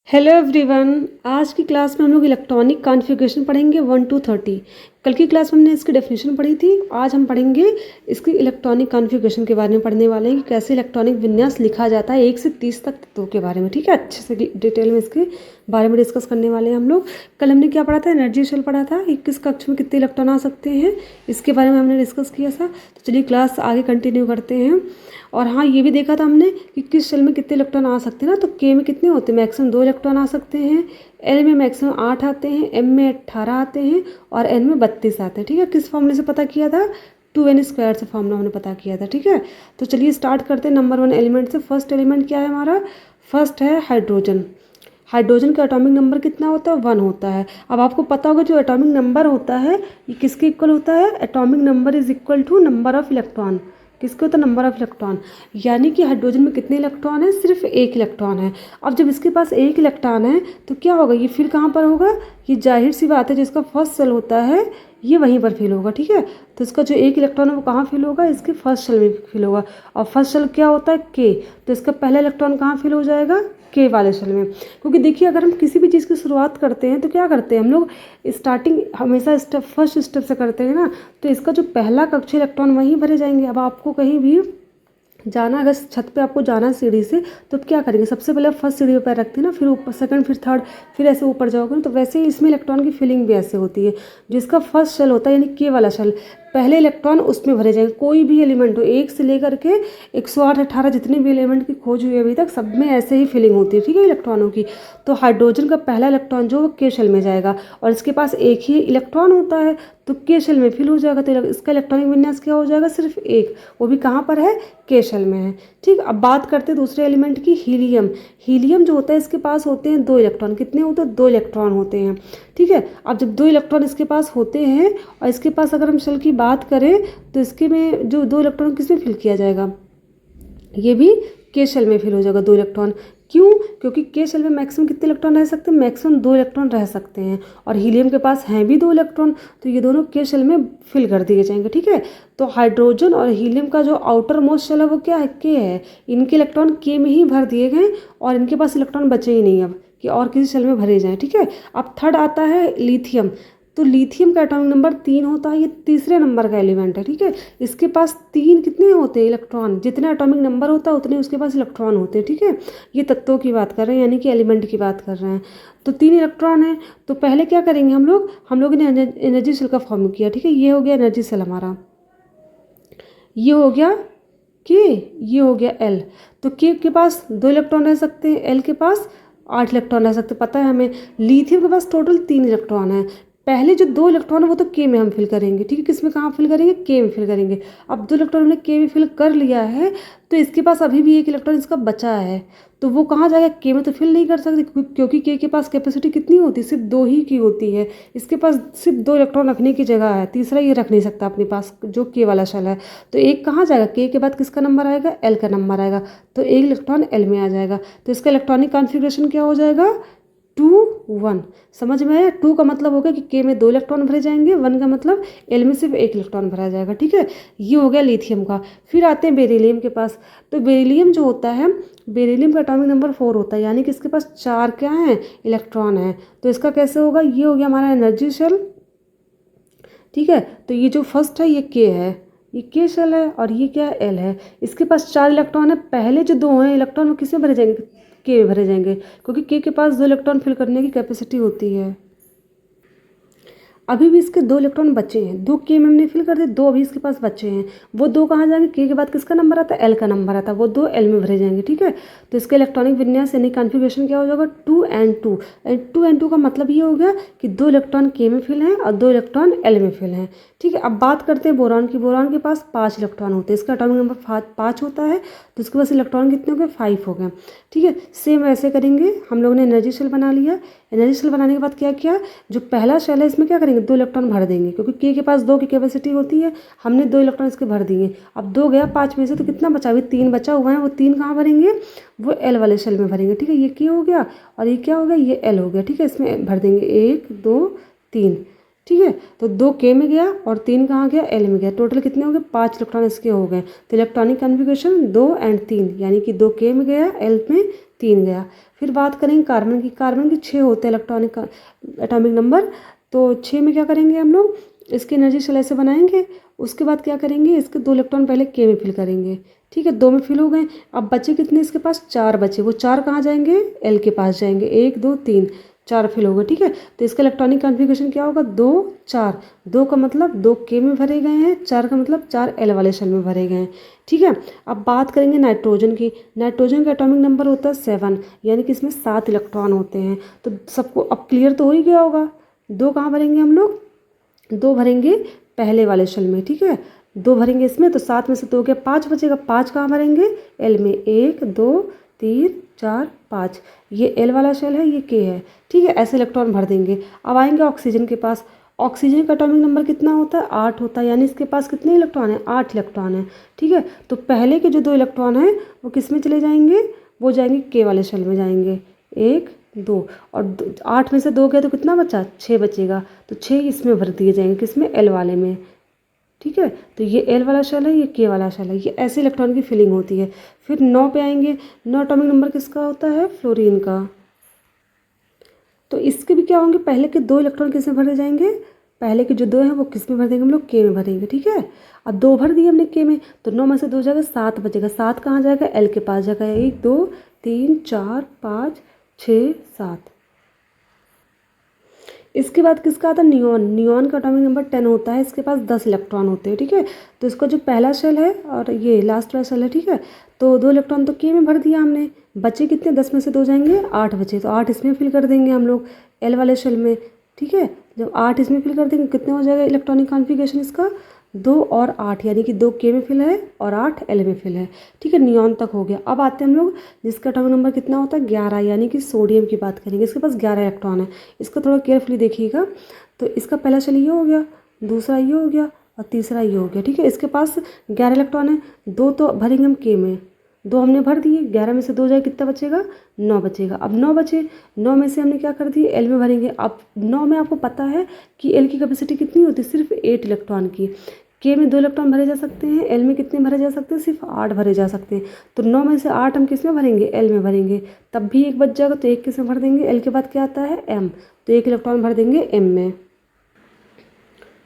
Hello everyone. आज की class में हम लोग इलेक्ट्रॉनिक कॉन्फ़िगरेशन पढ़ेंगे 1 to 30। कल की क्लास में हमने इसकी डेफिनेशन पढ़ी थी। आज हम पढ़ेंगे इसकी इलेक्ट्रॉनिक कॉन्फ़िगरेशन के बारे में पढ़ने वाले हैं कि कैसे इलेक्ट्रॉनिक विन्यास लिखा जाता है 1 से 30 तक तत्वों के बारे में। ठीक है, अच्छे से डिटेल में इसके बारे में डिस्कस करने वाले हैं हम लोग। कल हमने क्या पढ़ा था, एनर्जी शेल पढ़ा था कि किस कक्ष में कितने इलेक्ट्रॉन आ सकते हैं, इसके बारे में हमने डिस्कस किया था। तो चलिए क्लास आगे कंटिन्यू करते हैं। और हाँ, ये भी देखा था हमने कि किस शेल में कितने इलेक्ट्रॉन आ सकते हैं ना। तो के में कितने होते हैं, मैक्सिमम 2 इलेक्ट्रॉन आ सकते हैं। एल में मैक्सिमम 8 आते हैं, एम में 18 आते हैं और एन में 32 आते हैं। ठीक है, किस फॉर्मूले से पता किया था, 2n² से फॉर्मूला हमने पता किया था। ठीक है, तो चलिए स्टार्ट करते हैं नंबर 1 एलिमेंट से। फर्स्ट एलिमेंट क्या है हमारा, फर्स्ट है हाइड्रोजन। हाइड्रोजन का एटॉमिक नंबर कितना होता है, 1 होता है। अब आपको पता होगा जो एटॉमिक नंबर होता है ये किसके इक्वल होता है, atomic number is equal to number of electron. किसके होता है, नंबर ऑफ इलेक्ट्रॉन। यानी कि हाइड्रोजन में कितने इलेक्ट्रॉन है, सिर्फ 1 इलेक्ट्रॉन है। अब जब इसके पास 1 इलेक्ट्रॉन है तो क्या होगा, ये फिर कहाँ पर होगा, ये जाहिर सी बात है जिसका फर्स्ट शेल होता है ये वहीं पर फिल होगा। ठीक है, तो इसका जो 1 इलेक्ट्रॉन है वो कहाँ फिल होगा, इसके फर्स्ट शेल में फिल होगा। और फर्स्ट शेल क्या होता है, के, तो इसका पहला इलेक्ट्रॉन कहाँ फिल हो जाएगा, के वाले शेल में। क्योंकि देखिए अगर हम किसी भी चीज़ की शुरुआत करते हैं तो क्या करते हैं हम लोग, स्टार्टिंग हमेशा फर्स्ट स्टेप से करते हैं ना। तो इसका जो पहला कक्ष इलेक्ट्रॉन वहीं भरे जाएंगे। अब आपको कहीं भी जाना, अगर छत पे आपको जाना सीढ़ी से, तो क्या करेंगे, सबसे पहले फर्स्ट सीढ़ी पे पैर रखते हैं ना, फिर ऊपर सेकंड, फिर थर्ड, फिर ऐसे ऊपर जाओगे ना। तो वैसे ही इसमें इलेक्ट्रॉन की फिलिंग भी ऐसे होती है। जिसका फर्स्ट शेल होता है यानी के वाला शेल, पहले इलेक्ट्रॉन उसमें भरे जाएंगे। कोई भी एलिमेंट हो, 1 से लेकर के 108 18 जितने भी एलिमेंट की खोज हुई है अभी तक, सब में ऐसे ही फिलिंग होती है। ठीक है, इलेक्ट्रॉनों की। तो हाइड्रोजन का पहला इलेक्ट्रॉन जो के शेल में जाएगा और इसके पास 1 ही इलेक्ट्रॉन होता है तो के शेल में फिल हो जाएगा। तो इसका इलेक्ट्रॉनिक विन्यास क्या हो जाएगा, सिर्फ 1, वो भी कहाँ पर है, के शेल में है। ठीक, अब बात करते हैं दूसरे एलिमेंट की, हीलियम। हीलियम जो होता है इसके पास होते हैं 2 इलेक्ट्रॉन। कितने होते हैं, 2 इलेक्ट्रॉन होते हैं। ठीक है, अब जब 2 इलेक्ट्रॉन इसके पास होते हैं और इसके पास अगर हम शेल की बात करें तो इसके में जो 2 इलेक्ट्रॉन किस में फिल किया जाएगा, ये भी के शेल में फिल हो जाएगा 2 इलेक्ट्रॉन। क्यों, क्योंकि के शेल में मैक्सिमम कितने इलेक्ट्रॉन रह सकते हैं, मैक्सिमम 2 इलेक्ट्रॉन रह सकते हैं। और हीलियम के पास हैं भी 2 इलेक्ट्रॉन, तो ये दोनों के शेल में फिल कर दिए जाएंगे। ठीक है, तो हाइड्रोजन और हीलियम का जो आउटर मोस्ट शेल है वो क्या है, के है। इनके इलेक्ट्रॉन के में ही भर दिए गए और इनके पास इलेक्ट्रॉन बचे ही नहीं अब कि और किसी शेल में भरे जाएँ। ठीक है, अब थर्ड आता है लिथियम। तो लिथियम का एटॉमिक नंबर 3 होता है, ये तीसरे नंबर का एलिमेंट है। ठीक है, इसके पास 3 कितने होते हैं इलेक्ट्रॉन, जितने एटॉमिक नंबर होता है उतने उसके पास इलेक्ट्रॉन होते हैं। ठीक है, ये तत्वों की बात कर रहे हैं यानी कि एलिमेंट की बात कर रहे हैं। तो 3 इलेक्ट्रॉन है, तो पहले क्या करेंगे हम लोग ने एनर्जी सेल का फॉर्म किया। ठीक है, ये हो गया एनर्जी सेल हमारा, ये हो गया के, ये हो गया एल। तो के पास 2 इलेक्ट्रॉन रह सकते हैं, एल के पास 8 इलेक्ट्रॉन रह सकते हैं, पता है हमें। लिथियम के पास टोटल 3 इलेक्ट्रॉन है। पहले जो 2 इलेक्ट्रॉन है वो तो के में हम फिल करेंगे। ठीक है, किस में, कहाँ फिल करेंगे, के में फिल करेंगे। अब 2 इलेक्ट्रॉन हमने के में फिल कर लिया है तो इसके पास अभी भी 1 इलेक्ट्रॉन इसका बचा है, तो वो कहाँ जाएगा, के में तो फिल नहीं कर सकते क्योंकि के पास कैपेसिटी कितनी होती है, सिर्फ 2 ही की होती है। इसके पास सिर्फ 2 इलेक्ट्रॉन रखने की जगह है, तीसरा ये रख नहीं सकता अपने पास जो के वाला शेल है। तो एक कहाँ जाएगा, के बाद किसका नंबर आएगा, एल का नंबर आएगा, तो 1 इलेक्ट्रॉन एल में आ जाएगा। तो इसका इलेक्ट्रॉनिक कॉन्फ़िगरेशन क्या हो जाएगा, 2 1। समझ में आया, 2 का मतलब होगा कि के में 2 इलेक्ट्रॉन भरे जाएंगे, 1 का मतलब एल में सिर्फ 1 इलेक्ट्रॉन भरा जाएगा। ठीक है, ये हो गया लिथियम का। फिर आते हैं बेरिलियम के पास। तो बेरिलियम जो होता है, बेरिलियम का एटॉमिक नंबर 4 होता है यानी कि इसके पास 4 क्या है, इलेक्ट्रॉन है। तो इसका कैसे होगा, ये हो गया हमारा एनर्जी शेल। ठीक है, तो ये जो फर्स्ट है ये के है, ये के शेल है और ये क्या है, एल है। इसके पास 4 इलेक्ट्रॉन है। पहले जो 2 हैं इलेक्ट्रॉन वो किस में भरे जाएंगे, के में भरे जाएंगे क्योंकि के पास 2 इलेक्ट्रॉन फिल करने की कैपेसिटी होती है। अभी भी इसके 2 इलेक्ट्रॉन बचे हैं, 2 के में हमने फिल कर दिए, 2 अभी इसके पास बचे हैं। वो 2 कहाँ जाएंगे, के बाद किसका नंबर आता है, एल का नंबर आता है, वो 2 एल में भरे जाएंगे। ठीक है, तो इसका इलेक्ट्रॉनिक विन्यास यानी कॉन्फ़िगरेशन क्या हो जाएगा, 2n2। 2n2 का मतलब ये हो गया कि 2 इलेक्ट्रॉन के में फिल हैं और 2 इलेक्ट्रॉन एल में फिल हैं। ठीक है, अब बात करते हैं बोरॉन की। बोरॉन के पास 5 इलेक्ट्रॉन होते हैं, इसका एटॉमिक नंबर 5 होता है, तो इसके पास इलेक्ट्रॉन कितने हो गए, 5 हो गए। ठीक है, सेम ऐसे करेंगे। हम लोगों ने एनर्जी शेल बना लिया। एनर्जी शेल बनाने के बाद क्या किया, जो पहला शेल है इसमें क्या करेंगे, 2 इलेक्ट्रॉन भर देंगे क्योंकि के पास 2 की कैपेसिटी होती है। हमने 2 इलेक्ट्रॉन इसके भर दिए। अब 2 गया 5 में से, तो कितना बचा, अभी 3 बचा हुआ है। वो 3 कहाँ भरेंगे, वो एल वाले शेल में भरेंगे। ठीक है, ये के हो गया और ये क्या हो गया, ये एल हो गया। ठीक है, इसमें भर देंगे 1 2 3। ठीक है। तो 2 के में गया और 3 कहाँ गया, एल में गया। टोटल कितने हो गए, 5 इलेक्ट्रॉन इसके हो गए। तो इलेक्ट्रॉनिक कॉन्फ़िगरेशन 2 और 3, यानी कि 2 के में गया, एल में 3 गया। फिर बात करेंगे कार्बन की। कार्बन के 6 होते हैं इलेक्ट्रॉनिक एटॉमिक नंबर। तो 6 में क्या करेंगे हम लोग, इसकी एनर्जी शेल ऐसे बनाएंगे। उसके बाद क्या करेंगे, इसके 2 इलेक्ट्रॉन पहले के में फिल करेंगे। ठीक है, 2 में फिल हो गए। अब बचे कितने इसके पास, 4 बचे। वो 4 कहाँ जाएंगे, एल के पास जाएंगे। 1 2 3 4 फिल हो गए। ठीक है, तो इसका इलेक्ट्रॉनिक कॉन्फ़िगरेशन क्या होगा, 2 4। 2 का मतलब 2 के में भरे गए हैं, 4 का मतलब 4 एल वाले शेल में भरे गए हैं। ठीक है, अब बात करेंगे नाइट्रोजन की। नाइट्रोजन का एटॉमिक नंबर होता है 7, यानी कि इसमें 7 इलेक्ट्रॉन होते हैं। तो सबको अब क्लियर तो हो ही गया होगा। 2 कहाँ भरेंगे हम लोग, 2 भरेंगे पहले वाले शेल में। ठीक है, 2 भरेंगे इसमें, तो 7 में से 2 गया, 5 बचेगा। 5 कहाँ भरेंगे, एल में। 1 2 3 4 5, ये एल वाला शेल है, ये के है। ठीक है, ऐसे इलेक्ट्रॉन भर देंगे। अब आएंगे ऑक्सीजन के पास। ऑक्सीजन का एटॉमिक नंबर कितना होता है, 8 होता है, यानी इसके पास कितने इलेक्ट्रॉन है, 8 इलेक्ट्रॉन है। ठीक है, तो पहले के जो 2 इलेक्ट्रॉन हैं वो किस में चले जाएंगे, वो जाएंगे के वाले शेल में जाएंगे। 1 2 और 8 में से 2 गए तो कितना बचा, 6 बचेगा। तो 6 इसमें भर दिए जाएंगे, किसमें, एल वाले में। ठीक है, तो ये एल वाला शेल है, ये के वाला शेल है। ये ऐसे इलेक्ट्रॉन की फिलिंग होती है। फिर 9 पे आएंगे। 9 एटॉमिक नंबर किसका होता है, फ्लोरीन का। तो इसके भी क्या होंगे, पहले के 2 इलेक्ट्रॉन किस में भरे जाएंगे, पहले के जो 2 हैं वो किस में भर देंगे हम लोग, के में भरेंगे। ठीक है, अब 2 भर दिए हमने के में, तो 9 में से 2 जाएगा, 7 बचेगा। 7 कहाँ जाएगा, एल के पास जाएगा। 1 2 3 4 5 6 7। इसके बाद किसका आता है, नियॉन। नियॉन का एटॉमिक नंबर 10 होता है। इसके पास 10 इलेक्ट्रॉन होते हैं। ठीक है, तो इसका जो पहला शेल है और ये लास्ट वाला शेल है। ठीक है, तो 2 इलेक्ट्रॉन तो के में भर दिया हमने। बचे कितने, 10 में से 2 जाएंगे, 8 बचे। तो 8 इसमें फिल कर देंगे हम लोग, एल वाले शेल में। ठीक है, जब 8 इसमें फिल कर देंगे, कितने हो जाएगा इलेक्ट्रॉनिक कॉन्फ़िगरेशन इसका, 2 और 8, यानी कि 2 के में फिल है और 8 एल में फिल है। ठीक है, नियॉन तक हो गया। अब आते हैं हम लोग जिसका एटॉमिक नंबर कितना होता है, 11, यानी कि सोडियम की बात करेंगे। इसके पास 11 इलेक्ट्रॉन है। इसका थोड़ा केयरफुली देखिएगा। तो इसका पहला शेल ये हो गया, दूसरा ये हो गया और तीसरा ये हो गया। ठीक है, इसके पास 11 इलेक्ट्रॉन है। 2 तो भरेंगे हम के में, 2 हमने भर दिए। 11 में से 2 जाए, कितना बचेगा, 9 बचेगा। अब 9 बचे, 9 में से हमने क्या कर दिए, एल में भरेंगे। अब 9 में आपको पता है कि एल की कैपेसिटी कितनी होती है, सिर्फ 8 इलेक्ट्रॉन की। के में 2 इलेक्ट्रॉन भरे जा सकते हैं, एल में कितने भरे जा सकते हैं, सिर्फ 8 भरे जा सकते हैं। तो 9 में से 8 हम किस में भरेंगे, एल में भरेंगे। तब भी 1 बच जाएगा, तो 1 किस में भर देंगे, एल के बाद क्या आता है, एम। तो 1 इलेक्ट्रॉन भर देंगे एम में।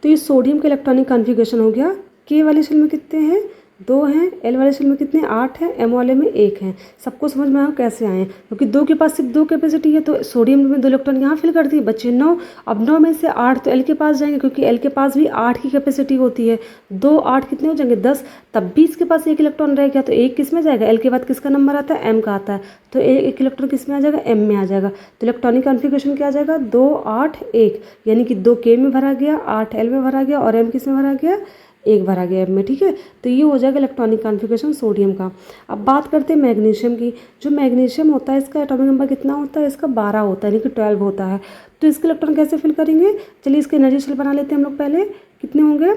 तो ये सोडियम का इलेक्ट्रॉनिक कॉन्फ़िगरेशन हो गया। के वाले शेल में कितने हैं, 2 हैं। एल वाले शेल में कितने, 8 हैं। एम वाले में 1 है। सबको समझ में आया कैसे आए, क्योंकि 2 के पास सिर्फ 2 कैपेसिटी है, तो सोडियम में 2 इलेक्ट्रॉन यहाँ फिल कर दिए, बचे 9। अब 9 में से 8 तो एल के पास जाएंगे, क्योंकि एल के पास भी 8 की कैपेसिटी होती है। 2 8 कितने हो जाएंगे, 10। तब भी इसके पास 1 इलेक्ट्रॉन रह गया, तो 1 किस में जाएगा, एल के बाद किसका नंबर आता है, एम का आता है। तो 1 इलेक्ट्रॉन किस में आ जाएगा, एम में आ जाएगा। तो इलेक्ट्रॉनिक कॉन्फ़िगरेशन क्या आ जाएगा, 2 8 1, यानी कि 2 के में भरा गया, 8 एल में भरा गया और एम किस में भरा गया, 1 भरा गया एम में। ठीक है, तो ये हो जाएगा इलेक्ट्रॉनिक कॉन्फ़िगरेशन सोडियम का। अब बात करते हैं मैग्नीशियम की। जो मैग्नीशियम होता है, इसका एटॉमिक नंबर कितना होता है, इसका 12 होता है, यानी कि 12 होता है। तो इसके इलेक्ट्रॉन कैसे फिल करेंगे, चलिए इसके एनर्जी शेल बना लेते हैं हम लोग। पहले कितने होंगे,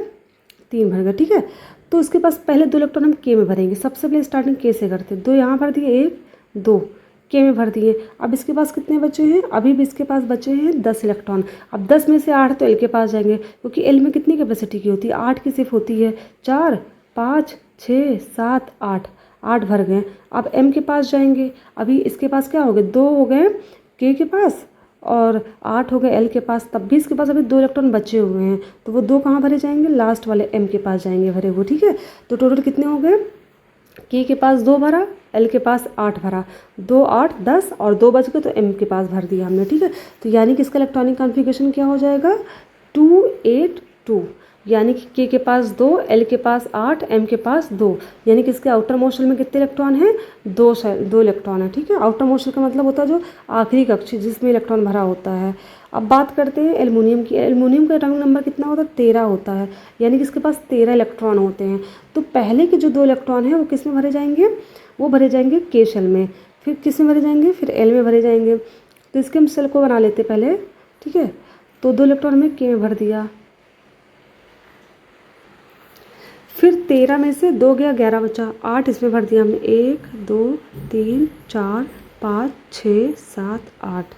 3 भर गए। ठीक है, तो इसके पास पहले 2 इलेक्ट्रॉन हम के में भरेंगे। सबसे पहले स्टार्टिंग के से करते हैं। 2 यहाँ भर दिए, 1 2 के में भर दिए। अब इसके पास कितने बचे हैं, अभी भी इसके पास बचे हैं 10 इलेक्ट्रॉन। अब 10 में से 8 तो एल के पास जाएंगे, क्योंकि एल में कितनी कैपेसिटी की होती है, 8 की सिर्फ होती है। 4 5 6 7 8, 8 भर गए। अब एम के पास जाएंगे। अभी इसके पास क्या हो गए, 2 हो गए के पास और 8 हो गए एल के पास। तब भी इसके पास अभी 2 इलेक्ट्रॉन बचे हुए हैं, तो वो 2 कहाँ भरे जाएंगे, लास्ट वाले एम के पास जाएंगे भरे वो। ठीक है, तो टोटल कितने हो गए, के पास 2 भरा, एल के पास 8 भरा। 2 8 10 और 2 बच गए, तो एम के पास भर दिया हमने। ठीक है, तो यानी कि इसका इलेक्ट्रॉनिक कॉन्फ़िगरेशन क्या हो जाएगा, 2 8 2, यानी कि के पास 2, एल के पास 8, एम के पास 2, यानी कि इसके आउटर मोस्ट शेल में कितने इलेक्ट्रॉन हैं, 2 इलेक्ट्रॉन है। ठीक है, आउटर मोस्ट शेल का मतलब होता है जो आखिरी कक्ष जिसमें इलेक्ट्रॉन भरा होता है। अब बात करते हैं एल्युमिनियम की। एल्युमिनियम का एटॉमिक नंबर कितना होता है, 13 होता है, यानी कि इसके पास 13 इलेक्ट्रॉन होते हैं। तो पहले के जो 2 इलेक्ट्रॉन हैं वो किस में भरे जाएंगे, वो भरे जाएंगे के शेल में। फिर किस में भरे जाएंगे, फिर एल में भरे जाएंगे। तो इसके हम शेल को बना लेते पहले। ठीक है, तो 2 इलेक्ट्रॉन में के में भर दिया। फिर 13 में से 2 गया, 11 बचा। 8 इसमें भर दिया हमने, 1 2 3 4 5 6 7 8।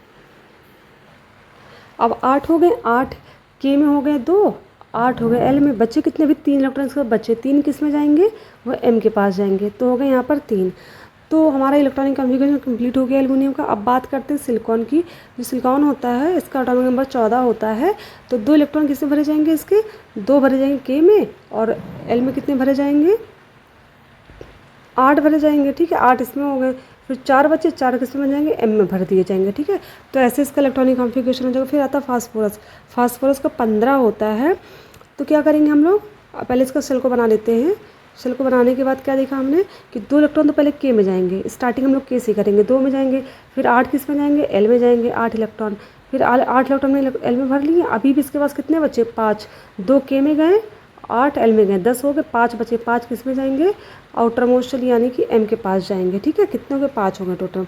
अब 8 हो गए। 8 के में हो गए 2, 8 हो गए एल में, बच्चे कितने, भी 3 इलेक्ट्रॉन इसके बच्चे, 3 किस में जाएंगे, वो एम के पास जाएंगे, तो हो गए यहाँ पर 3। तो हमारा इलेक्ट्रॉनिक कॉन्फ़िगरेशन कंप्लीट हो गया एल्युमिनियम का। अब बात करते हैं सिलिकॉन की। जो सिलिकॉन होता है इसका एटॉमिक नंबर 14 होता है। तो 2 इलेक्ट्रॉन किसमें भरे जाएंगे, इसके 2 भरे जाएंगे के में, और एल में कितने भरे जाएंगे, 8 भरे जाएंगे। ठीक है, 8 इसमें हो गए, फिर 4 बचे, 4 किसमें बन जाएंगे, एम में भर दिए जाएंगे। ठीक है, तो ऐसे इसका इलेक्ट्रॉनिक कॉन्फ़िगरेशन हो जाएगा। फिर आता है फास्फोरस। फास्फोरस का 15 होता है। तो क्या करेंगे हम लोग, पहले इसका सेल को बना लेते हैं। सेल को बनाने के बाद क्या देखा हमने कि 2 इलेक्ट्रॉन तो पहले के में जाएंगे, स्टार्टिंग हम लोग के से करेंगे, 2 में जाएंगे, फिर 8 किस में जाएंगे, एल में जाएंगे, 8 इलेक्ट्रॉन, फिर 8 इलेक्ट्रॉन में एल में भर लिए। अभी भी इसके पास कितने बचे, 5, 2 के में गए, 8 एल में गए, 10 हो गए, 5 बचे, 5 किस में जाएंगे, आउटर मोस्ट शेल यानी कि एम के पास जाएंगे। ठीक है, कितने हो गए, 5 हो गए टोटल।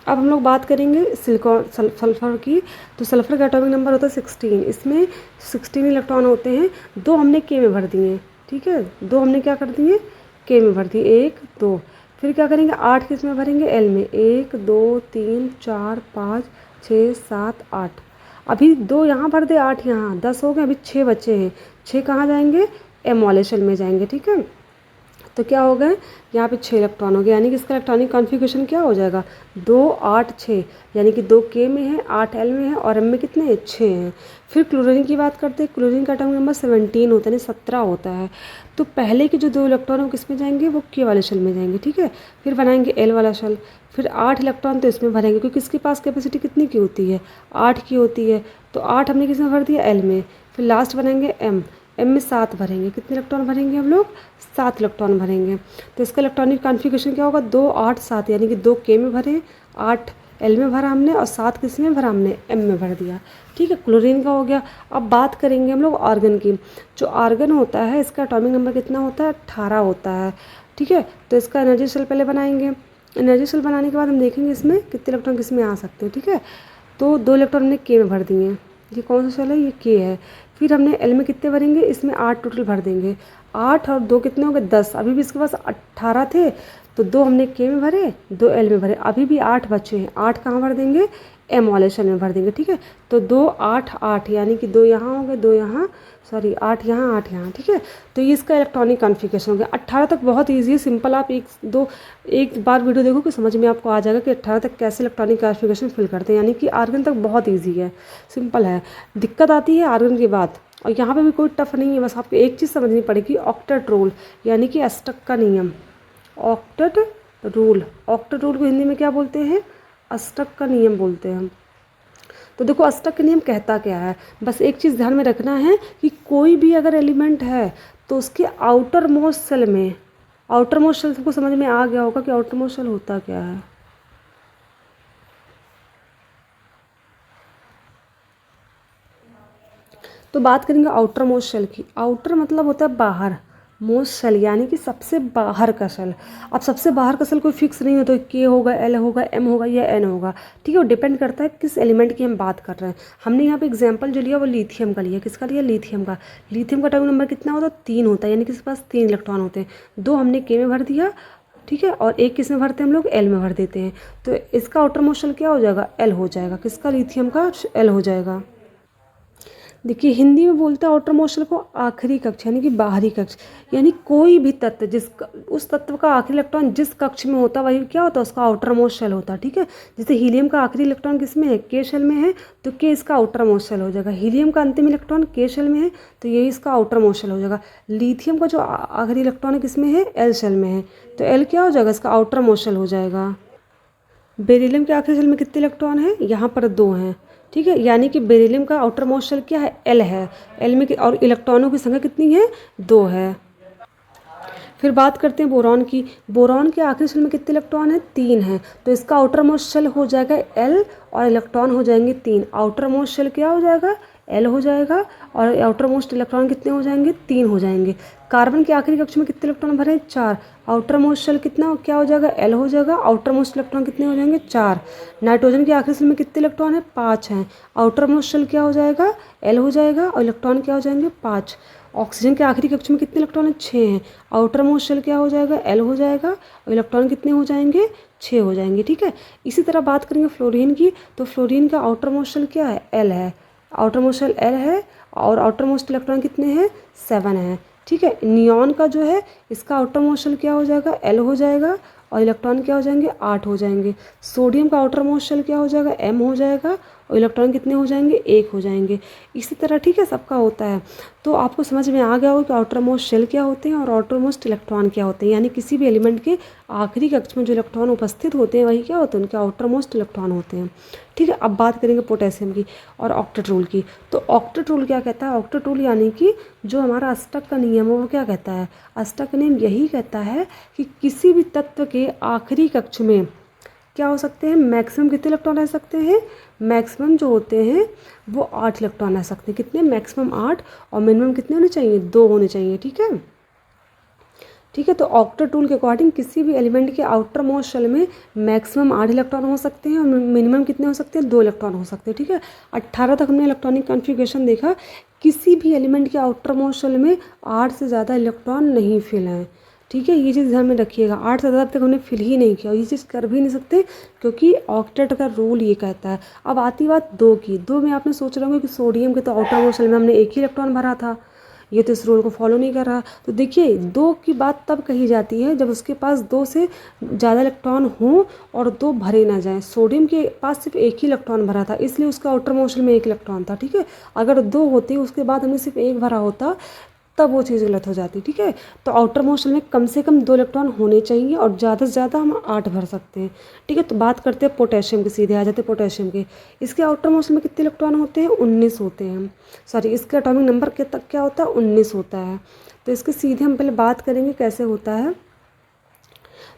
अब हम लोग बात करेंगे सिलिकॉन सल्फर की। तो सल्फर का एटॉमिक नंबर होता है 16। इसमें 16 इलेक्ट्रॉन होते हैं। 2 हमने के में भर दिए। ठीक है, 2 हमने क्या कर दिए, के में भर दिए, 1 2। फिर क्या करेंगे, 8 किस में भरेंगे, एल में, 1 2 3 4 5 6 7 8। अभी 2 यहाँ भर दे, 8 यहाँ, 10 हो गए, अभी 6 बचे हैं। 6 कहाँ जाएंगे, एम वाले शेल में जाएंगे। ठीक है, तो क्या हो गए, यहाँ पे 6 इलेक्ट्रॉन हो गए, यानी कि इसका इलेक्ट्रॉनिक कॉन्फ़िगरेशन क्या हो जाएगा, 2 8 6, यानी कि 2 के में है, 8 एल में है, और एम में कितने हैं, 6 हैं। फिर क्लोरीन की बात करते हैं। क्लोरीन का एटॉमिक नंबर 17 होता है, यानी 17 होता है। तो पहले के जो 2 इलेक्ट्रॉन वो किस में जाएंगे, वो के वाले शेल में जाएंगे। ठीक है, फिर बनाएंगे एल वाला शेल। फिर 8 इलेक्ट्रॉन तो इसमें भरेंगे, क्योंकि इसके पास कैपेसिटी कितनी की होती है, 8 की होती है। तो 8 हमने किस में भर दिया, एल में। फिर लास्ट बनाएंगे एम। एम में 7 भरेंगे। कितने इलेक्ट्रॉन भरेंगे हम लोग, 7 इलेक्ट्रॉन भरेंगे। तो इसका इलेक्ट्रॉनिक कॉन्फ़िगरेशन क्या होगा, 2 8 7, यानी कि 2 के में भरे, 8 एल में भरा हमने, और 7 किस में भरा हमने, एम में भर दिया। ठीक है, क्लोरीन का हो गया। अब बात करेंगे हम लोग आर्गन की। जो आर्गन होता है इसका एटॉमिक नंबर कितना होता है, 18 होता है। ठीक है, तो इसका एनर्जी शेल पहले बनाएंगे। एनर्जी शेल बनाने के बाद हम देखेंगे इसमें कितने इलेक्ट्रॉन किस में आ सकते हैं। ठीक है, तो 2 इलेक्ट्रॉन हमने के में भर दिए। ये कौन सा शेल है, ये के है। फिर हमने एल में कितने भरेंगे, इसमें 8 टोटल भर देंगे। 8 और 2 कितने हो गए, 10। अभी भी इसके पास 18 थे, तो 2 हमने के में भरे, 2 एल में भरे, अभी भी 8 बचे हैं। 8 कहाँ भर देंगे, एम वाले शेल में भर देंगे। ठीक है, तो 2 8 8, यानी कि 2 यहाँ हो गए, 2 यहाँ, सॉरी 8 यहाँ 8 यहाँ। ठीक है, तो ये इसका इलेक्ट्रॉनिक कॉन्फ़िगरेशन हो गया। 18 तक बहुत ईजी है, सिंपल। आप एक बार वीडियो देखो कि समझ में आपको आ जाएगा कि 18 तक कैसे इलेक्ट्रॉनिक कॉन्फ़िगरेशन फिल करते हैं, यानी कि आर्गन तक बहुत ईजी है, सिंपल है। दिक्कत आती है आर्गन के बाद, और यहाँ पे भी कोई टफ नहीं है, बस आपको एक चीज़ समझनी पड़ेगी, ऑक्टेट रूल, यानी कि अष्टक का नियम। ऑक्टेट रूल, ऑक्टेट रूल को हिंदी में क्या बोलते हैं, अष्टक का नियम बोलते हैं। तो देखो अष्टक का नियम कहता क्या है, बस एक चीज़ ध्यान में रखना है कि कोई भी अगर एलिमेंट है तो उसके आउटर मोस्ट सेल में, आउटर मोस्ट सेल सबको समझ में आ गया होगा कि आउटर मोस्ट सेल होता क्या है। तो बात करेंगे आउटर मोस्ट शेल की। आउटर मतलब होता है बाहर, मोस्ट शेल यानी कि सबसे बाहर का शेल। अब सबसे बाहर का शेल कोई फिक्स नहीं होता, के होगा, एल होगा, एम होगा या एन होगा। ठीक है, वो डिपेंड करता है किस एलिमेंट की हम बात कर रहे हैं। हमने यहाँ पे एग्जांपल जो लिया वो लिथियम का लिया। किसका लिया, लिथियम का। लिथियम का एटॉमिक नंबर कितना होता है, 3 होता है, यानी कि इसके पास 3 इलेक्ट्रॉन होते हैं। 2 हमने के में भर दिया, ठीक है, और 1 किस में भरते हैं हम लोग, एल में भर देते हैं। तो इसका आउटर मोस्ट शेल क्या हो जाएगा, एल हो जाएगा। किसका, लिथियम का एल हो जाएगा। देखिए हिंदी में बोलते हैं आउटर मोस्ट शेल को आखिरी कक्ष, यानी कि बाहरी कक्ष। यानी कोई भी तत्व उस तत्व का आखिरी इलेक्ट्रॉन जिस कक्ष में होता है वही क्या होता है, उसका आउटर मोस्ट शेल होता है। ठीक है, जैसे हीलियम का आखिरी इलेक्ट्रॉन किस में है, के शेल में है, तो के इसका आउटर मोस्ट शेल हो जाएगा। हीलियम का अंतिम इलेक्ट्रॉन के शेल में है, तो ये इसका आउटर मोस्ट शेल हो जाएगा। लिथियम का जो आखिरी इलेक्ट्रॉन है किस में है, एल शेल में है, तो एल क्या हो जाएगा, इसका आउटर मोस्ट शेल हो जाएगा। बेरिलियम के आखिरी शेल में कितने इलेक्ट्रॉन है, यहाँ पर 2 हैं। ठीक है, यानी कि बेरिलियम का आउटर मोस्ट शेल क्या है, एल है। एल में और इलेक्ट्रॉनों की संख्या कितनी है, 2 है। फिर बात करते हैं बोरॉन की। बोरॉन के आखिरी शेल में कितने इलेक्ट्रॉन है, 3 हैं, तो इसका आउटर मोस्ट शेल हो जाएगा एल, और इलेक्ट्रॉन हो जाएंगे 3। आउटर मोस्ट शेल क्या हो जाएगा, एल हो जाएगा, और आउटर मोस्ट इलेक्ट्रॉन कितने हो जाएंगे, 3 हो जाएंगे। कार्बन के आखिरी कक्ष में कितने इलेक्ट्रॉन भरे, 4। आउटर मोस्ट शेल कितना क्या हो जाएगा, एल हो जाएगा, आउटर मोस्ट इलेक्ट्रॉन कितने हो जाएंगे, 4। नाइट्रोजन के आखिरी शेल में कितने इलेक्ट्रॉन है, 5 हैं। आउटर मोस्ट शेल क्या हो जाएगा, एल हो जाएगा, और इलेक्ट्रॉन क्या हो जाएंगे, 5। ऑक्सीजन के आखिरी कक्ष में कितने इलेक्ट्रॉन है, 6 हैं। आउटर मोस्ट शेल क्या हो जाएगा, एल हो जाएगा, और इलेक्ट्रॉन कितने हो जाएंगे, 6 हो जाएंगे। ठीक है, इसी तरह बात करेंगे फ्लोरीन की। तो फ्लोरीन का आउटर मोस्ट शेल क्या है, एल है। आउटर मोस्ट शेल एल है और आउटर मोस्ट इलेक्ट्रॉन कितने हैं 7 है। ठीक है, नियॉन का जो है इसका आउटर मोस्ट शेल क्या हो जाएगा एल हो जाएगा और इलेक्ट्रॉन क्या हो जाएंगे 8 हो जाएंगे। सोडियम का आउटर मोस्ट शेल क्या हो जाएगा एम हो जाएगा और इलेक्ट्रॉन कितने हो जाएंगे 1 हो जाएंगे। इसी तरह ठीक है सबका होता है। तो आपको समझ में आ गया हो कि आउटर मोस्ट शेल क्या होते हैं और आउटर मोस्ट इलेक्ट्रॉन क्या होते हैं, यानी किसी भी एलिमेंट के आखिरी कक्ष में जो इलेक्ट्रॉन उपस्थित होते हैं वही क्या होते हैं उनके आउटर मोस्ट इलेक्ट्रॉन होते हैं। ठीक है, अब बात करेंगे पोटेशियम की और ऑक्टेट रूल की। तो ऑक्टेट रूल क्या कहता है, ऑक्टेट रूल यानी कि जो हमारा अष्टक का नियम है वो क्या कहता है, अष्टक का नियम यही कहता है कि किसी भी तत्व के आखिरी कक्ष में क्या हो सकते हैं, मैक्सिमम कितने इलेक्ट्रॉन रह सकते हैं, मैक्सिमम जो होते हैं वो 8 इलेक्ट्रॉन रह सकते हैं। कितने, मैक्सिमम 8 और मिनिमम कितने होने चाहिए 2 होने चाहिए। ठीक है, ठीक है। तो ऑक्टेट रूल के अकॉर्डिंग किसी भी एलिमेंट के आउटर मोस्ट शेल में मैक्सिमम 8 इलेक्ट्रॉन हो सकते हैं और मिनिमम कितने हो सकते हैं 2 इलेक्ट्रॉन हो सकते हैं। ठीक है, 18 तक हमने इलेक्ट्रॉनिक कॉन्फ़िगरेशन देखा। किसी भी एलिमेंट के आउटर मोस्ट शेल में 8 से ज़्यादा इलेक्ट्रॉन नहीं फिल हैं। ठीक है, ये चीज़ ध्यान में रखिएगा, 8 से ज़्यादा तक हमने फिल ही नहीं किया और ये चीज़ कर भी नहीं सकते क्योंकि ऑक्टेट का रूल ये कहता है। अब आती बात 2 की। 2 में आपने सोच रहे होंगे कि सोडियम के तो आउटर मोस्ट शेल में हमने 1 ही इलेक्ट्रॉन भरा था, ये तो इस रूल को फॉलो नहीं कर रहा। तो देखिए 2 की बात तब कही जाती है जब उसके पास 2 से ज़्यादा इलेक्ट्रॉन हों और 2 भरे ना जाएं। सोडियम के पास सिर्फ 1 ही इलेक्ट्रॉन भरा था इसलिए उसका आउटर मोस्ट शेल में 1 इलेक्ट्रॉन था। ठीक है, अगर 2 होते उसके बाद हमने सिर्फ 1 भरा होता तब वो चीज़ गलत हो जाती। ठीक है, तो आउटर मोस्ट शेल में कम से कम 2 इलेक्ट्रॉन होने चाहिए और ज़्यादा से ज़्यादा हम 8 भर सकते हैं। ठीक है, तो बात करते हैं पोटेशियम के, सीधे आ जाते हैं पोटेशियम के। इसके आउटर मोस्ट शेल में कितने इलेक्ट्रॉन होते हैं 19 होते हैं। सॉरी, इसके एटॉमिक नंबर के तक क्या होता है 19 होता है। तो इसके सीधे हम पहले बात करेंगे कैसे होता है।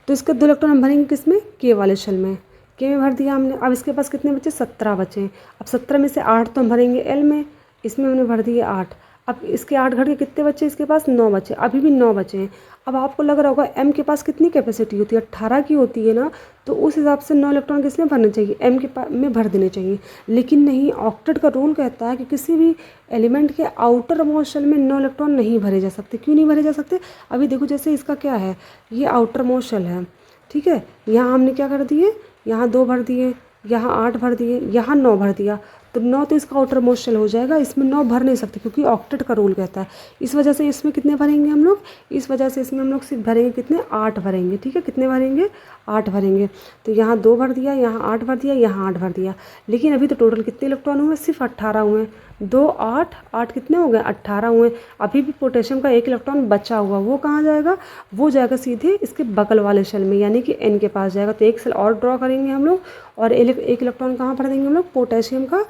तो इसके 2 इलेक्ट्रॉन हम भरेंगे किसमें, के वाले शेल में। के में भर दिया हमने। अब इसके पास कितने बचे 17 बचे। अब 17 में से 8 तो हम भरेंगे एल में, इसमें हमने भर दिए 8। अब इसके 8 घट के कितने बचे, इसके पास 9 बचे, अभी भी 9 बचे हैं। अब आपको लग रहा होगा एम के पास कितनी कैपेसिटी होती है 18 की होती है ना, तो उस हिसाब से 9 इलेक्ट्रॉन किसमें भरने चाहिए, एम के पास में भर देने चाहिए। लेकिन नहीं, ऑक्टेट का रूल कहता है कि किसी भी एलिमेंट के आउटर मोस्ट शेल में 9 इलेक्ट्रॉन नहीं भरे जा सकते। क्यों नहीं भरे जा सकते, अभी देखो जैसे इसका क्या है, ये आउटर मोस्ट शेल है। ठीक है, यहाँ हमने क्या कर दिए, यहाँ 2 भर दिए, यहाँ 8 भर दिए, यहाँ 9 भर दिया, तो 9 तो इसका आउटर मोस्ट शेल हो जाएगा। इसमें 9 भर नहीं सकते क्योंकि ऑक्टेट का रूल कहता है। इस वजह से इसमें कितने भरेंगे हम लोग, इस वजह से इसमें हम लोग सिर्फ भरेंगे कितने 8 भरेंगे। ठीक है, कितने भरेंगे 8 भरेंगे। तो यहाँ 2 भर दिया, यहाँ 8 भर दिया, यहाँ 8 भर दिया। लेकिन अभी तो टोटल कितने इलेक्ट्रॉन हुए, सिर्फ 18 हुए। 2 8 8 कितने हो गए 18 हुए। अभी भी पोटेशियम का 1 इलेक्ट्रॉन बचा हुआ, वो कहाँ जाएगा, वो जाएगा सीधे इसके बगल वाले शेल में यानी कि एन के पास जाएगा। तो 1 शेल और ड्रॉ करेंगे हम लोग और 1 इलेक्ट्रॉन कहाँ भर देंगे हम लोग, पोटेशियम का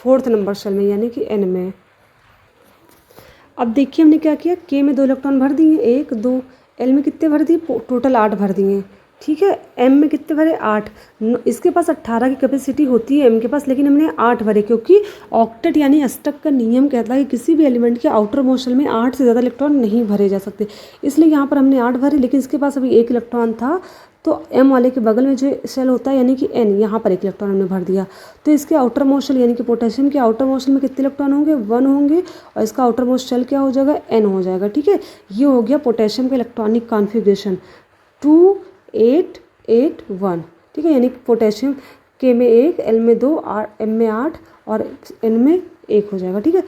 4th नंबर शेल में यानी कि एन में। अब देखिए हमने क्या किया, के में 2 इलेक्ट्रॉन भर दिए 1 2, एल में कितने भर दिए, टोटल 8 भर दिए। ठीक है, एम में कितने भरे 8। इसके पास 18 की कैपेसिटी होती है एम के पास, लेकिन हमने 8 भरे क्योंकि ऑक्टेट यानी अष्टक का नियम कहता है कि किसी भी एलिमेंट के आउटर मोस्ट शेल में 8 से ज़्यादा इलेक्ट्रॉन नहीं भरे जा सकते। इसलिए यहाँ पर हमने 8 भरे, लेकिन इसके पास अभी 1 इलेक्ट्रॉन था तो एम वाले के बगल में जो शेल होता है यानी कि एन, यहाँ पर 1 इलेक्ट्रॉन हमने भर दिया। तो इसके आउटर मोस्ट शेल यानी कि पोटेशियम के आउटर मोस्ट शेल में कितने इलेक्ट्रॉन होंगे 1 होंगे और इसका आउटर मोस्ट शेल क्या हो जाएगा एन हो जाएगा। ठीक है, ये हो गया पोटेशियम का इलेक्ट्रॉनिक कॉन्फ़िगरेशन 2 8 8 1। ठीक है, यानी पोटेशियम के में 1, एल में 2, एम में 8 और एन में 1 हो जाएगा। ठीक है,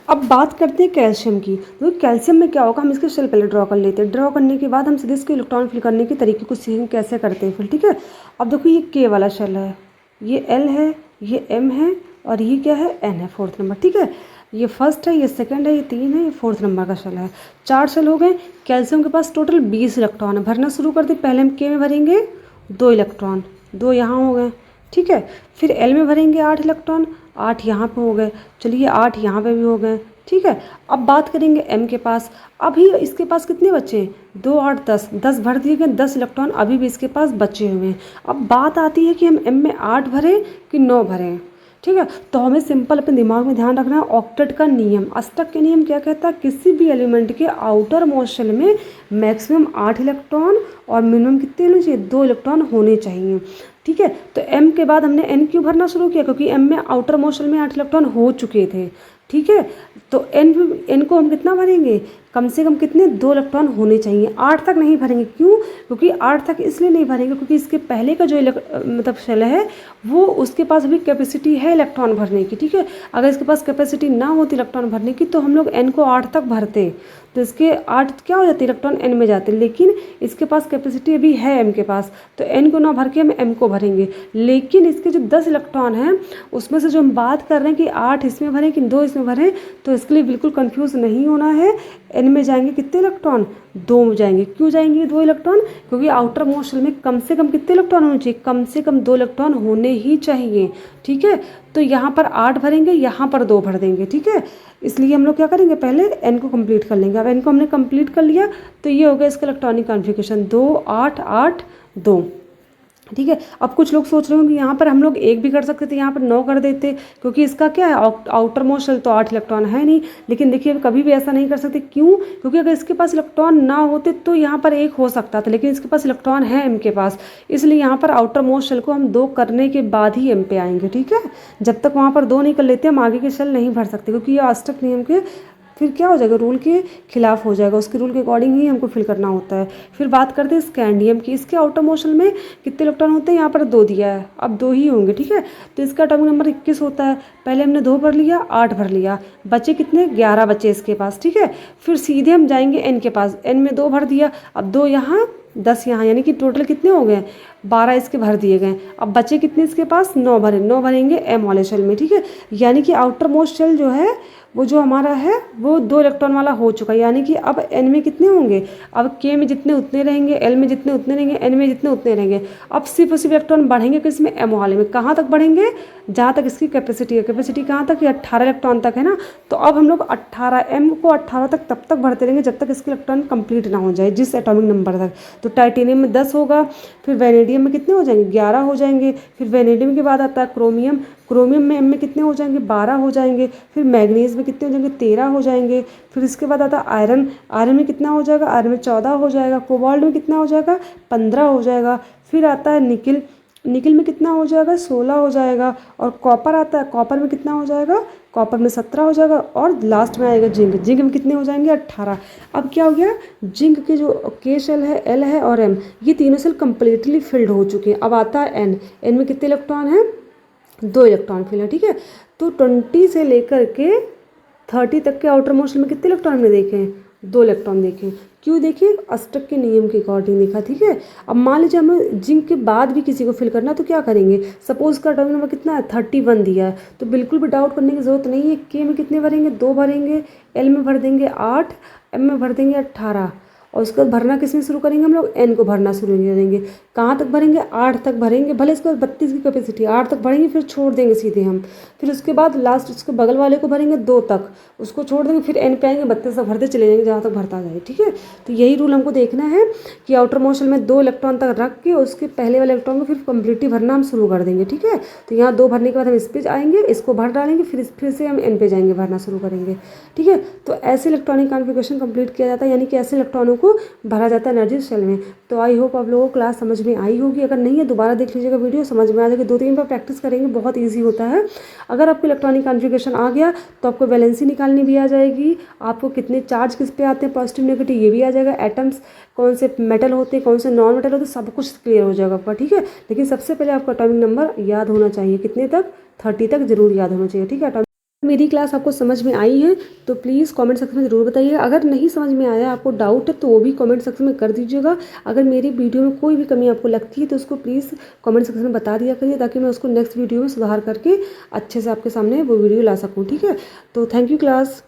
अब बात करते हैं कैल्शियम की। तो कैल्शियम में क्या होगा, हम इसके शेल पहले ड्रॉ कर लेते हैं। ड्रॉ करने के बाद हम सीधे इसके इलेक्ट्रॉन फिल करने के तरीके को सीखेंगे कैसे करते हैं फिल। ठीक है, अब देखो ये के वाला शेल है, ये एल है, ये एम है और ये क्या है एन है 4th नंबर। ठीक है, ये फर्स्ट है, ये सेकंड है, ये 3 है, ये 4th नंबर का शेल है। 4 शेल हो गए। कैल्शियम के पास टोटल 20 इलेक्ट्रॉन है। भरना शुरू करते, पहले हम के में भरेंगे 2 इलेक्ट्रॉन, 2 यहाँ हो गए। ठीक है, फिर एल में भरेंगे 8 इलेक्ट्रॉन, 8 यहाँ पे हो गए। चलिए 8 यहाँ पे भी हो गए। ठीक है, अब बात करेंगे एम के पास। अभी इसके पास कितने बचे, 2 8 10, 10 भर दिए गए, 10 इलेक्ट्रॉन अभी भी इसके पास बचे हुए हैं। अब बात आती है कि हम एम में 8 भरें कि 9 भरें। ठीक है, तो हमें सिंपल अपने दिमाग में ध्यान रखना है ऑक्टेट का नियम, अष्टक के नियम क्या कहता है, किसी भी एलिमेंट के आउटर मोस्ट शेल में मैक्सिमम 8 इलेक्ट्रॉन और मिनिमम कितने होने चाहिए 2 इलेक्ट्रॉन होने चाहिए। ठीक है, तो एम के बाद हमने एन क्यों भरना शुरू किया, क्योंकि एम में आउटर मोस्ट शेल में 8 इलेक्ट्रॉन हो चुके थे। ठीक है, तो एन को हम कितना भरेंगे, कम से कम कितने 2 इलेक्ट्रॉन होने चाहिए। 8 तक नहीं भरेंगे, क्यों? क्योंकि 8 तक इसलिए नहीं भरेंगे क्योंकि इसके पहले का जो मतलब शेल है वो उसके पास अभी कैपेसिटी है इलेक्ट्रॉन भरने की, ठीक है। अगर इसके पास कैपेसिटी ना होती इलेक्ट्रॉन भरने की तो हम लोग n को 8 तक भरते, तो इसके 8 क्या हो जाते इलेक्ट्रॉन n में जाते, लेकिन इसके पास कैपेसिटी अभी है m के पास, तो n को ना भर के हम m को भरेंगे। लेकिन इसके जो 10 इलेक्ट्रॉन हैं उसमें से जो हम बात कर रहे हैं कि 8 इसमें भरें कि 2 इसमें भरें, तो इसके लिए बिल्कुल कंफ्यूज नहीं होना है। n में जाएंगे कितने इलेक्ट्रॉन? 2 में जाएंगे। क्यों जाएंगे 2 इलेक्ट्रॉन? क्योंकि आउटर मोस्ट शेल में कम से कम कितने इलेक्ट्रॉन होने चाहिए? कम से कम 2 इलेक्ट्रॉन होने ही चाहिए, ठीक है। तो यहाँ पर 8 भरेंगे, यहाँ पर 2 भर देंगे, ठीक है। इसलिए हम लोग क्या करेंगे, पहले n को कंप्लीट कर लेंगे। अब n को हमने कंप्लीट कर लिया तो ये हो गया इसका इलेक्ट्रॉनिक कॉन्फ़िगरेशन 2 8 8 2, ठीक है। अब कुछ लोग सोच रहे होंगे यहाँ पर हम लोग 1 भी कर सकते थे, यहाँ पर 9 कर देते, क्योंकि इसका क्या है आउटर मोस्ट शेल तो 8 इलेक्ट्रॉन है नहीं। लेकिन देखिए कभी भी ऐसा नहीं कर सकते, क्यों? क्योंकि अगर इसके पास इलेक्ट्रॉन ना होते तो यहाँ पर 1 हो सकता था, लेकिन इसके पास इलेक्ट्रॉन है m के पास, इसलिए यहाँ पर आउटर मोस्ट शेल को हम 2 करने के बाद ही m पे आएंगे, ठीक है। जब तक वहाँ पर 2 नहीं कर लेते हम आगे के शेल नहीं भर सकते, क्योंकि ये अष्टक नियम के फिर क्या हो जाएगा, रूल के खिलाफ हो जाएगा, उसके रूल के अकॉर्डिंग ही हमको फिल करना होता है। फिर बात करते हैं स्कैंडियम की। इसके आउटर मोस्ट शेल में कितने इलेक्ट्रॉन होते हैं? यहाँ पर 2 दिया है, अब 2 ही होंगे, ठीक है। तो इसका एटॉमिक नंबर 21 होता है। पहले हमने 2 भर लिया, 8 भर लिया, बचे कितने? 11 बचे इसके पास, ठीक है। फिर सीधे हम जाएंगे n के पास, n में 2 भर दिया, अब 2 यहाँ 10 यहाँ, यानी कि टोटल कितने हो गए? 12 इसके भर दिए गए। अब बचे कितने इसके पास? 9 भरे, 9 भरेंगे m वाले शेल में, ठीक है। यानी कि आउटर मोस्ट शेल जो है वो जो हमारा है वो 2 इलेक्ट्रॉन वाला हो चुका है, यानी कि अब n में कितने होंगे? अब k में जितने उतने रहेंगे, l में जितने उतने रहेंगे, n में जितने उतने रहेंगे। अब सिर्फ और सिर्फ इलेक्ट्रॉन बढ़ेंगे किसमें? m वाले में। कहाँ तक बढ़ेंगे? जहाँ तक इसकी कैपेसिटी है। कैपेसिटी कहाँ तक है? 18 इलेक्ट्रॉन तक है ना। तो अब हम लोग 18 m को 18 तक तब तक भरते रहेंगे जब तक इसके इलेक्ट्रॉन कंप्लीट ना हो जाए, जिस एटॉमिक नंबर तक। तो टाइटेनियम में 10 होगा, फिर वेनेडियम में कितने हो जाएंगे? 11 हो जाएंगे। फिर वेनेडियम के बाद आता है क्रोमियम, क्रोमियम में m में कितने हो जाएंगे? 12 हो जाएंगे। फिर मैग्नीज में कितने हो जाएंगे? 13 हो जाएंगे। फिर इसके बाद आता है आयरन, आयरन में कितना हो जाएगा? आयरन में 14 हो जाएगा। कोबाल्ट में कितना हो जाएगा? 15 हो जाएगा। फिर आता है निकिल, निकिल में कितना हो जाएगा? 16 हो जाएगा। और कॉपर आता है, कॉपर में कितना हो जाएगा? कॉपर में 17 हो जाएगा। और लास्ट में आएगा जिंक, जिंक में कितने हो जाएंगे? 18। अब क्या हो गया, जिंक के जो के शेल है, एल है और एम, ये तीनों शेल कम्प्लीटली फिल्ड हो चुके हैं। अब आता है एन, एन में कितने इलेक्ट्रॉन हैं? 2 इलेक्ट्रॉन फिल है, ठीक है। तो 20 से लेकर के 30 तक के आउटर मोस्ट में कितने इलेक्ट्रॉन हमने देखे हैं? 2 इलेक्ट्रॉन देखे। क्यों देखे? अष्टक के नियम के अकॉर्डिंग देखा, ठीक है। अब मान लीजिए हमें जिंक के बाद भी किसी को फिल करना, तो क्या करेंगे? सपोज का एटॉमिक नंबर कितना है? 31 दिया है, तो बिल्कुल भी डाउट करने की जरूरत नहीं है। के में कितने भरेंगे? 2 भरेंगे, एल में भर देंगे 8, एम में भर देंगे 18, और उसके बाद भरना किस में शुरू करेंगे हम लोग? n को भरना शुरू करेंगे। कहाँ तक भरेंगे? 8 तक भरेंगे। भले इसके बाद 32 की कैपेसिटी, 8 तक भरेंगे, फिर छोड़ देंगे सीधे हम। फिर उसके बाद लास्ट उसके बगल वाले को भरेंगे 2 तक, उसको छोड़ देंगे, फिर n पे आएंगे, 32 तक भरते चले जाएंगे जहाँ तक भरता जाए, ठीक है। तो यही रूल हमको देखना है कि आउटर मोस्ट शेल में 2 इलेक्ट्रॉन तक रख के उसके पहले वाले इलेक्ट्रॉन को फिर कम्प्लीटली भरना हम शुरू कर देंगे, ठीक है। तो यहाँ 2 भरने के बाद हम इस पे आएंगे, इसको भर डालेंगे, फिर से हम n पे जाएंगे, भरना शुरू करेंगे, ठीक है। तो ऐसे इलेक्ट्रॉनिक कॉन्फ़िगरेशन कंप्लीट किया जाता है, यानी कि ऐसे इलेक्ट्रॉनों को भरा जाता है एनर्जी शेल में। तो आई होप आप लोगों को क्लास समझ में आई होगी। अगर नहीं है दोबारा देख लीजिएगा वीडियो, समझ में आ जाएगी। 2-3 बार प्रैक्टिस करेंगे, बहुत ईजी होता है। अगर आपको इलेक्ट्रॉनिक कॉन्फ़िगरेशन आ गया तो आपको वैलेंसी निकालनी भी आ जाएगी, आपको कितने चार्ज किस पे आते हैं, पॉजिटिव नेगेटिव, ये भी आ जाएगा। एटम्स कौन से मेटल होते हैं, कौन से नॉन मेटल होते हैं, सब कुछ क्लियर हो जाएगा आपका, ठीक है। लेकिन सबसे पहले आपको एटॉमिक नंबर याद होना चाहिए, कितने तक? 30 तक जरूर याद होना चाहिए, ठीक है। मेरी क्लास आपको समझ में आई है तो प्लीज़ कमेंट सेक्शन में ज़रूर बताइएगा। अगर नहीं समझ में आया, आपको डाउट है, तो वो भी कमेंट सेक्शन में कर दीजिएगा। अगर मेरी वीडियो में कोई भी कमी आपको लगती है तो उसको प्लीज़ कमेंट सेक्शन में बता दिया करिए, ताकि मैं उसको नेक्स्ट वीडियो में सुधार करके अच्छे से आपके सामने वो वीडियो ला सकूँ, ठीक है। तो थैंक यू क्लास।